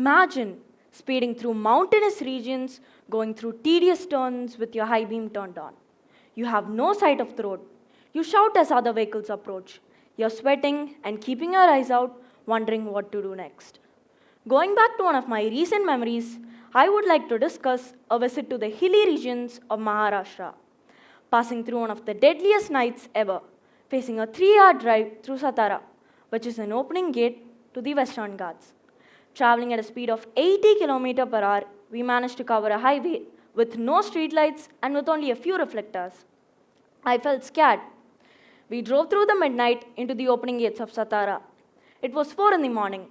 Imagine speeding through mountainous regions, going through tedious turns with your high beam turned on. You have no sight of the road. You shout as other vehicles approach. You're sweating and keeping your eyes out, wondering what to do next. Going back to one of my recent memories, I would like to discuss a visit to the hilly regions of Maharashtra, passing through one of the deadliest nights ever, facing a 3-hour drive through Satara, which is an opening gate to the Western Ghats. Traveling at a speed of 80 km per hour, we managed to cover a highway with no streetlights and with only a few reflectors. I felt scared. We drove through the midnight into the opening gates of Satara. It was 4 in the morning.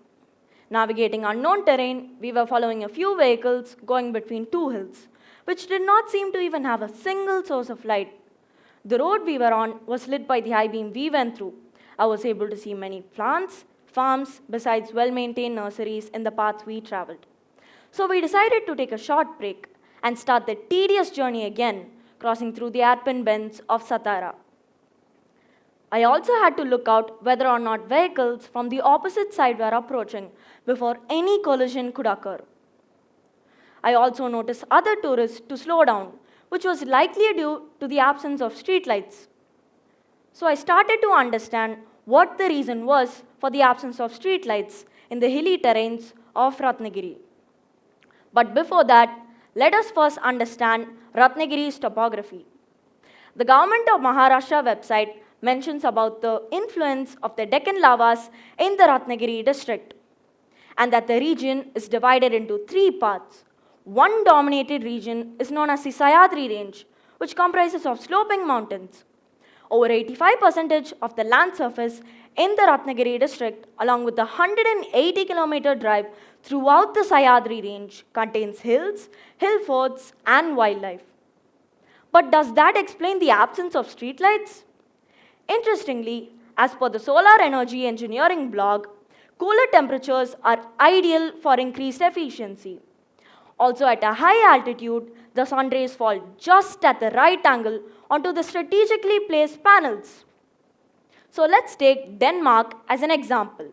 Navigating unknown terrain, we were following a few vehicles going between two hills, which did not seem to even have a single source of light. The road we were on was lit by the high beam we went through. I was able to see many plants, farms, besides well-maintained nurseries in the path we traveled. So we decided to take a short break and start the tedious journey again, crossing through the hairpin bends of Satara. I also had to look out whether or not vehicles from the opposite side were approaching before any collision could occur. I also noticed other tourists to slow down, which was likely due to the absence of streetlights. So I started to understand what the reason was for the absence of streetlights in the hilly terrains of Ratnagiri. But before that, let us first understand Ratnagiri's topography. The Government of Maharashtra website mentions about the influence of the Deccan lavas in the Ratnagiri district, and that the region is divided into 3 parts. One dominated region is known as the Sahyadri range, which comprises of sloping mountains. Over 85% of the land surface in the Ratnagiri district, along with the 180 km drive throughout the Sahyadri range, contains hills, hill forts, and wildlife. But does that explain the absence of streetlights? Interestingly, as per the Solar Energy Engineering blog, cooler temperatures are ideal for increased efficiency. Also, at a high altitude, the sun rays fall just at the right angle onto the strategically placed panels. So let's take Denmark as an example.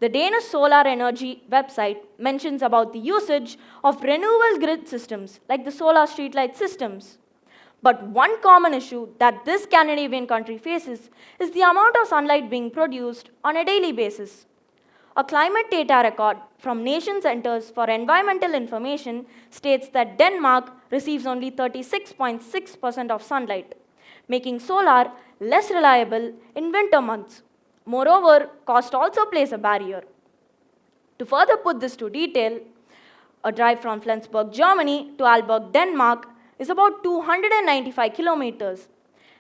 The Danish Solar Energy website mentions about the usage of renewable grid systems like the solar streetlight systems. But one common issue that this Scandinavian country faces is the amount of sunlight being produced on a daily basis. A climate data record from Nation Centers for Environmental Information states that Denmark receives only 36.6% of sunlight, making solar less reliable in winter months. Moreover, cost also plays a barrier. To further put this to detail, a drive from Flensburg, Germany to Aalborg, Denmark is about 295 kilometers,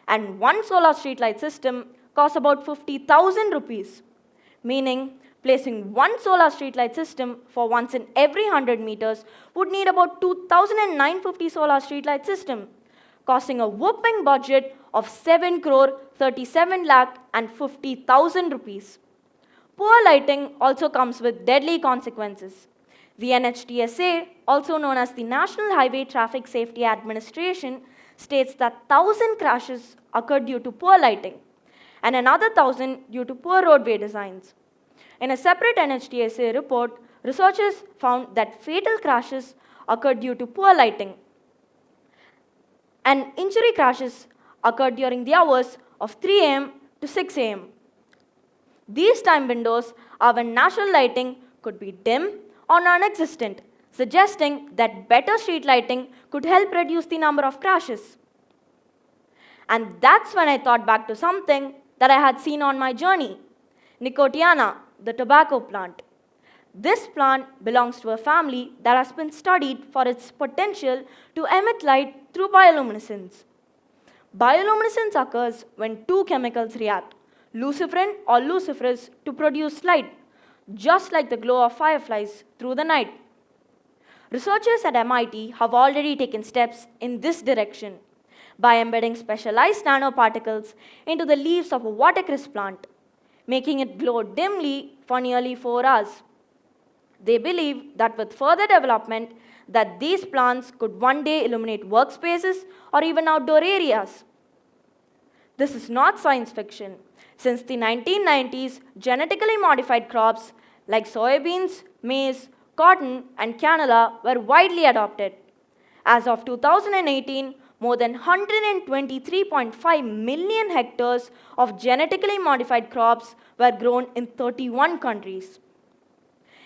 and one solar streetlight system costs about 50,000 rupees, meaning placing one solar streetlight system for once in every 100 meters would need about 2,950 solar streetlight system, costing a whopping budget of 7 crore 37 lakh and 50,000 rupees. Poor lighting also comes with deadly consequences. The NHTSA, also known as the National Highway Traffic Safety Administration, states that 1,000 crashes occurred due to poor lighting and another 1,000 due to poor roadway designs. In a separate NHTSA report, researchers found that fatal crashes occurred due to poor lighting, and injury crashes occurred during the hours of 3 a.m. to 6 a.m. These time windows are when natural lighting could be dim or non-existent, suggesting that better street lighting could help reduce the number of crashes. And that's when I thought back to something that I had seen on my journey: Nicotiana, the tobacco plant. This plant belongs to a family that has been studied for its potential to emit light through bioluminescence. Bioluminescence occurs when two chemicals react, luciferin or luciferase, to produce light, just like the glow of fireflies through the night. Researchers at MIT have already taken steps in this direction by embedding specialized nanoparticles into the leaves of a watercress plant, making it glow dimly for nearly 4 hours. They believe that with further development, that these plants could one day illuminate workspaces or even outdoor areas. This is not science fiction. Since the 1990s, genetically modified crops like soybeans, maize, cotton, and canola were widely adopted. As of 2018, more than 123.5 million hectares of genetically modified crops were grown in 31 countries.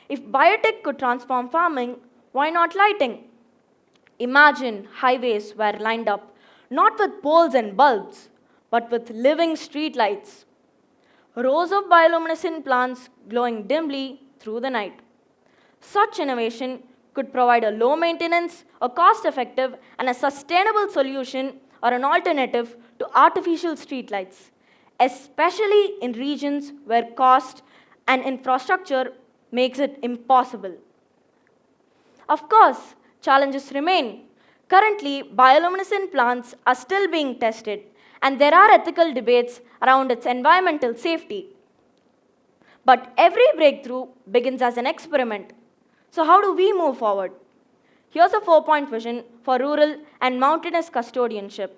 If biotech could transform farming, why not lighting? Imagine highways were lined up not with poles and bulbs, but with living streetlights. Rows of bioluminescent plants glowing dimly through the night. Such innovation could provide a low maintenance, a cost effective, and a sustainable solution or an alternative to artificial streetlights, especially in regions where cost and infrastructure makes it impossible. Of course, challenges remain. Currently, bioluminescent plants are still being tested, and there are ethical debates around its environmental safety. But every breakthrough begins as an experiment. So, how do we move forward? Here's a 4-point vision for rural and mountainous custodianship.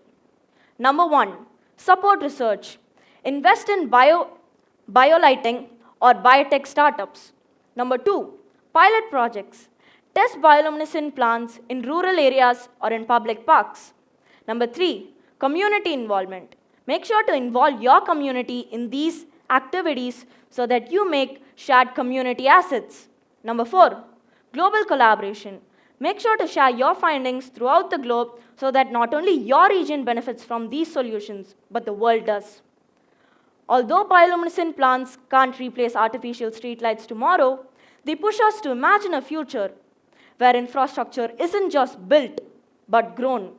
Number 1, support research. Invest in biolighting or biotech startups. Number 2, pilot projects. Test bioluminescent plants in rural areas or in public parks. Number 3, community involvement. Make sure to involve your community in these activities so that you make shared community assets. Number 4, global collaboration. Make sure to share your findings throughout the globe so that not only your region benefits from these solutions, but the world does. Although bioluminescent plants can't replace artificial streetlights tomorrow, they push us to imagine a future where infrastructure isn't just built, but grown.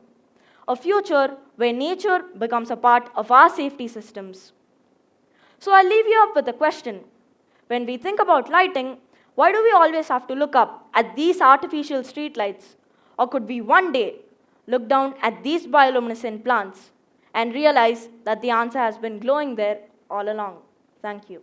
A future where nature becomes a part of our safety systems. So I'll leave you up with a question. When we think about lighting, why do we always have to look up at these artificial streetlights? Or could we one day look down at these bioluminescent plants and realize that the answer has been glowing there all along? Thank you.